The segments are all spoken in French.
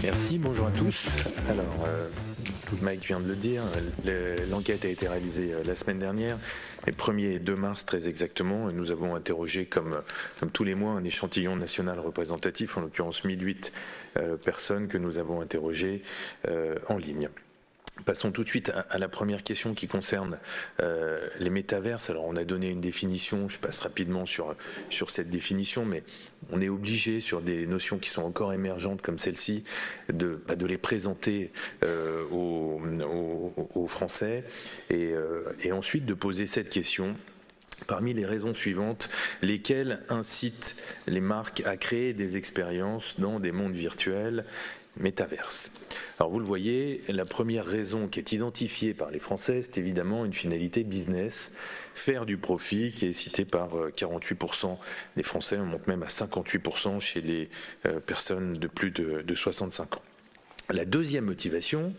Merci, bonjour à tous. Alors, Mike vient de le dire, l'enquête a été réalisée la semaine dernière, les 1er et 2 mars très exactement, et nous avons interrogé comme tous les mois un échantillon national représentatif, en l'occurrence 1008 personnes que nous avons interrogées en ligne. Passons tout de suite à la première question qui concerne les métaverses. Alors on a donné une définition, je passe rapidement sur cette définition, mais on est obligé sur des notions qui sont encore émergentes comme celle-ci de les présenter aux Français et ensuite de poser cette question. Parmi les raisons suivantes, lesquelles incitent les marques à créer des expériences dans des mondes virtuels métaverses. Alors vous le voyez, la première raison qui est identifiée par les Français, c'est évidemment une finalité business, faire du profit, qui est citée par 48% des Français, on monte même à 58% chez les personnes de plus de 65 ans. La deuxième motivation,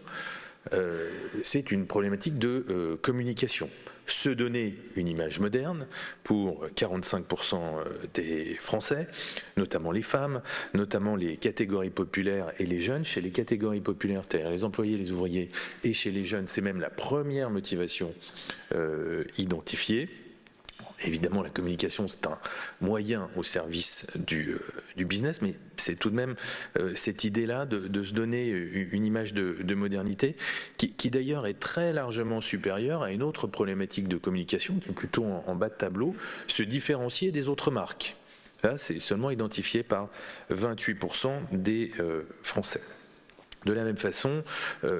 c'est une problématique de communication. Se donner une image moderne pour 45% des Français, notamment les femmes, notamment les catégories populaires et les jeunes. Chez les catégories populaires, c'est-à-dire les employés, les ouvriers, et chez les jeunes, c'est même la première motivation identifiée. Évidemment, la communication, c'est un moyen au service du business, mais c'est tout de même cette idée-là de se donner une image de modernité qui d'ailleurs est très largement supérieure à une autre problématique de communication qui est plutôt en bas de tableau, se différencier des autres marques. Ça, c'est seulement identifié par 28% des Français. De la même façon,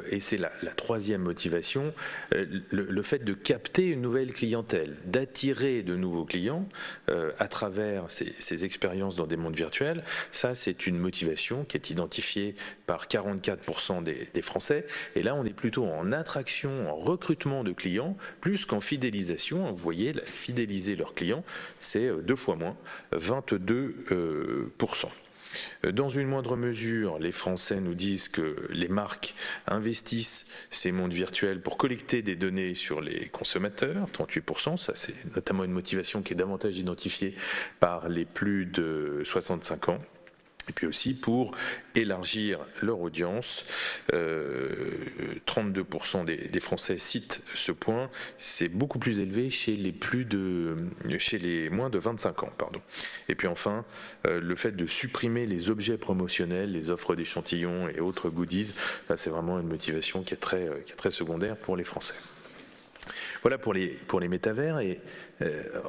et c'est la troisième motivation, le fait de capter une nouvelle clientèle, d'attirer de nouveaux clients à travers ces expériences dans des mondes virtuels, ça c'est une motivation qui est identifiée par 44% des Français. Et là, on est plutôt en attraction, en recrutement de clients, plus qu'en fidélisation. Vous voyez, fidéliser leurs clients, c'est 2 fois moins, 22%. Dans une moindre mesure, les Français nous disent que les marques investissent ces mondes virtuels pour collecter des données sur les consommateurs, 38%, ça c'est notamment une motivation qui est davantage identifiée par les plus de 65 ans. Et puis aussi pour élargir leur audience, 32% des Français citent ce point. C'est beaucoup plus élevé chez les moins de 25 ans, pardon. Et puis enfin, le fait de supprimer les objets promotionnels, les offres d'échantillons et autres goodies, c'est vraiment une motivation qui est très secondaire pour les Français. Voilà pour les métavers. Et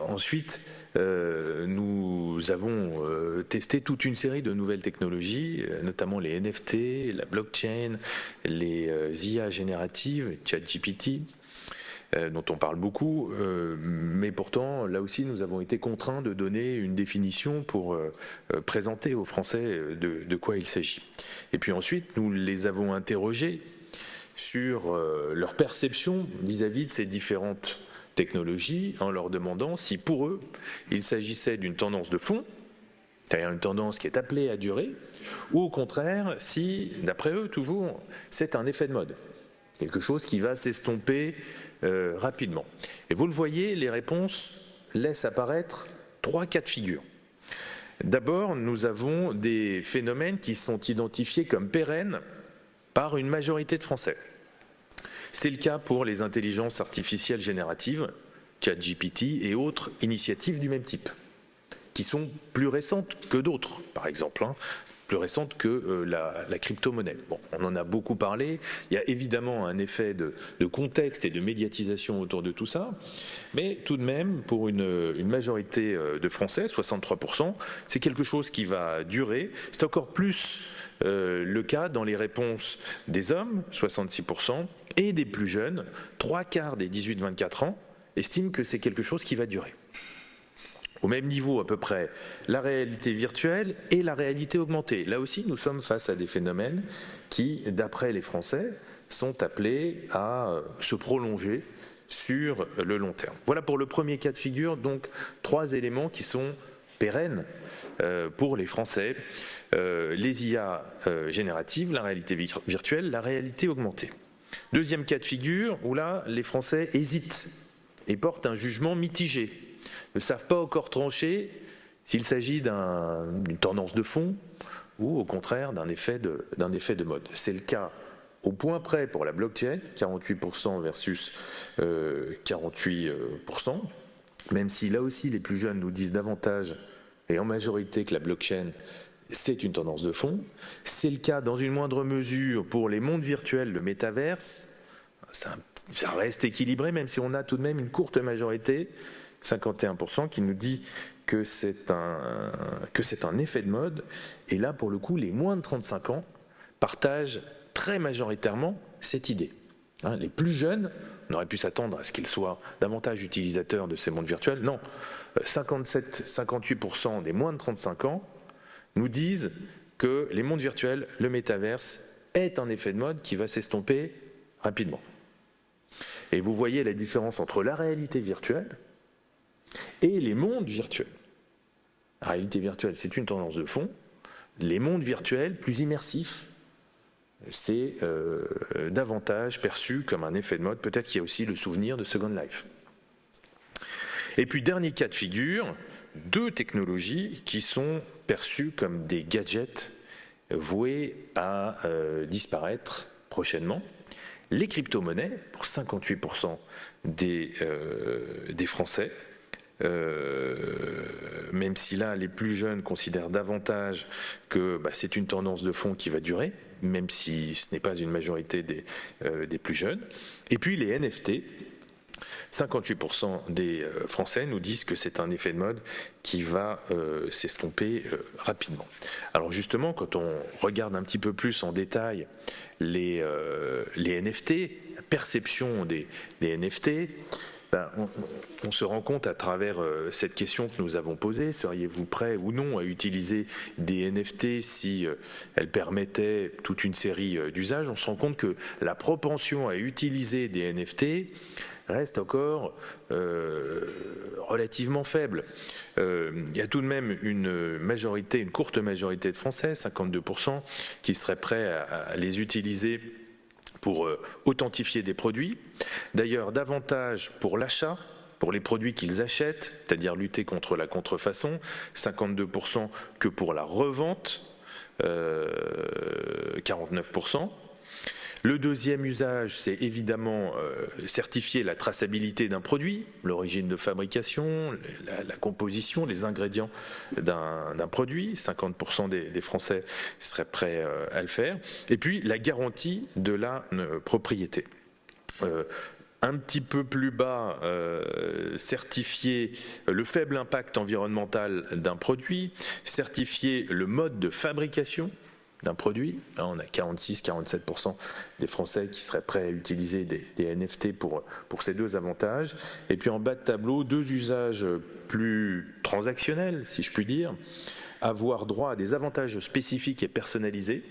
ensuite, nous avons testé toute une série de nouvelles technologies, notamment les NFT, la blockchain, les IA génératives, ChatGPT, dont on parle beaucoup, mais pourtant, là aussi, nous avons été contraints de donner une définition pour présenter aux Français de quoi il s'agit. Et puis ensuite, nous les avons interrogés sur leur perception vis-à-vis de ces différentes technologies en leur demandant si pour eux il s'agissait d'une tendance de fond, c'est-à-dire une tendance qui est appelée à durer, ou au contraire si, d'après eux toujours, c'est un effet de mode, quelque chose qui va s'estomper rapidement. Et vous le voyez, les réponses laissent apparaître 3 cas de figure. D'abord, nous avons des phénomènes qui sont identifiés comme pérennes par une majorité de Français. C'est le cas pour les intelligences artificielles génératives, ChatGPT et autres initiatives du même type, qui sont plus récentes que d'autres, par exemple, plus récentes que la crypto-monnaie. Bon, on en a beaucoup parlé, il y a évidemment un effet de contexte et de médiatisation autour de tout ça, mais tout de même, pour une majorité de Français, 63%, c'est quelque chose qui va durer. C'est encore plus le cas dans les réponses des hommes, 66%, et des plus jeunes, 3/4 des 18-24 ans, estiment que c'est quelque chose qui va durer. Au même niveau à peu près, la réalité virtuelle et la réalité augmentée. Là aussi, nous sommes face à des phénomènes qui, d'après les Français, sont appelés à se prolonger sur le long terme. Voilà pour le premier cas de figure, donc 3 éléments qui sont pérennes pour les Français. Les IA génératives, la réalité virtuelle, la réalité augmentée. Deuxième cas de figure, où là, les Français hésitent et portent un jugement mitigé, ne savent pas encore trancher s'il s'agit d'une tendance de fond ou au contraire d'un effet de mode. C'est le cas au point près pour la blockchain, 48% versus 48%, même si là aussi les plus jeunes nous disent davantage et en majorité que la blockchain c'est une tendance de fond. C'est le cas dans une moindre mesure pour les mondes virtuels, le métaverse. Ça reste équilibré, même si on a tout de même une courte majorité, 51%, qui nous dit que c'est un effet de mode. Et là, pour le coup, les moins de 35 ans partagent très majoritairement cette idée. Les plus jeunes, on aurait pu s'attendre à ce qu'ils soient davantage utilisateurs de ces mondes virtuels. Non, 57-58% des moins de 35 ans nous disent que les mondes virtuels, le métaverse, est un effet de mode qui va s'estomper rapidement. Et vous voyez la différence entre la réalité virtuelle et les mondes virtuels. La réalité virtuelle, c'est une tendance de fond. Les mondes virtuels, plus immersifs, c'est davantage perçu comme un effet de mode. Peut-être qu'il y a aussi le souvenir de Second Life. Et puis, dernier cas de figure, 2 technologies qui sont perçues comme des gadgets voués à disparaître prochainement. Les crypto-monnaies, pour 58% des Français, même si là les plus jeunes considèrent davantage que c'est une tendance de fond qui va durer, même si ce n'est pas une majorité des plus jeunes. Et puis les NFT, 58% des Français nous disent que c'est un effet de mode qui va s'estomper rapidement. Alors justement, quand on regarde un petit peu plus en détail les NFT, la perception des NFT, on se rend compte à travers cette question que nous avons posée, seriez-vous prêt ou non à utiliser des NFT si elles permettaient toute une série d'usages? On se rend compte que la propension à utiliser des NFT reste encore relativement faible. Il y a tout de même une courte majorité de Français, 52%, qui seraient prêts à les utiliser pour authentifier des produits. D'ailleurs, davantage pour l'achat, pour les produits qu'ils achètent, c'est-à-dire lutter contre la contrefaçon, 52% que pour la revente, 49%. Le deuxième usage, c'est évidemment certifier la traçabilité d'un produit, l'origine de fabrication, la composition, les ingrédients d'un produit. 50% des Français seraient prêts à le faire. Et puis la garantie de la propriété. Un petit peu plus bas, certifier le faible impact environnemental d'un produit, certifier le mode de fabrication d'un produit. Là, on a 46-47% des Français qui seraient prêts à utiliser des NFT pour ces 2 avantages. Et puis en bas de tableau, 2 usages plus transactionnels, si je puis dire. Avoir droit à des avantages spécifiques et personnalisés.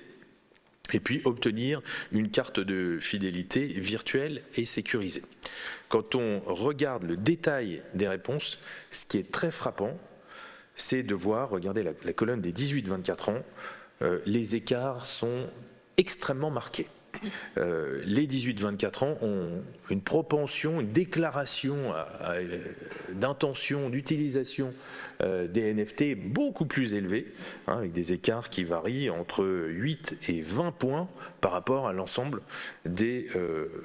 Et puis obtenir une carte de fidélité virtuelle et sécurisée. Quand on regarde le détail des réponses, ce qui est très frappant, c'est de voir, regardez la colonne des 18-24 ans, les écarts sont extrêmement marqués. Les 18-24 ans ont une propension, une déclaration d'intention d'utilisation des NFT beaucoup plus élevée, avec des écarts qui varient entre 8 et 20 points par rapport à l'ensemble des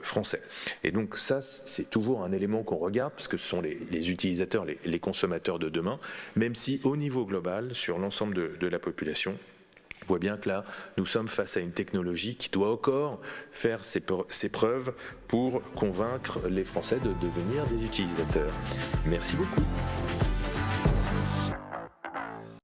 Français. Et donc ça, c'est toujours un élément qu'on regarde, parce que ce sont les utilisateurs, les consommateurs de demain, même si au niveau global, sur l'ensemble de la population, on voit bien que là, nous sommes face à une technologie qui doit encore faire ses preuves pour convaincre les Français de devenir des utilisateurs. Merci beaucoup.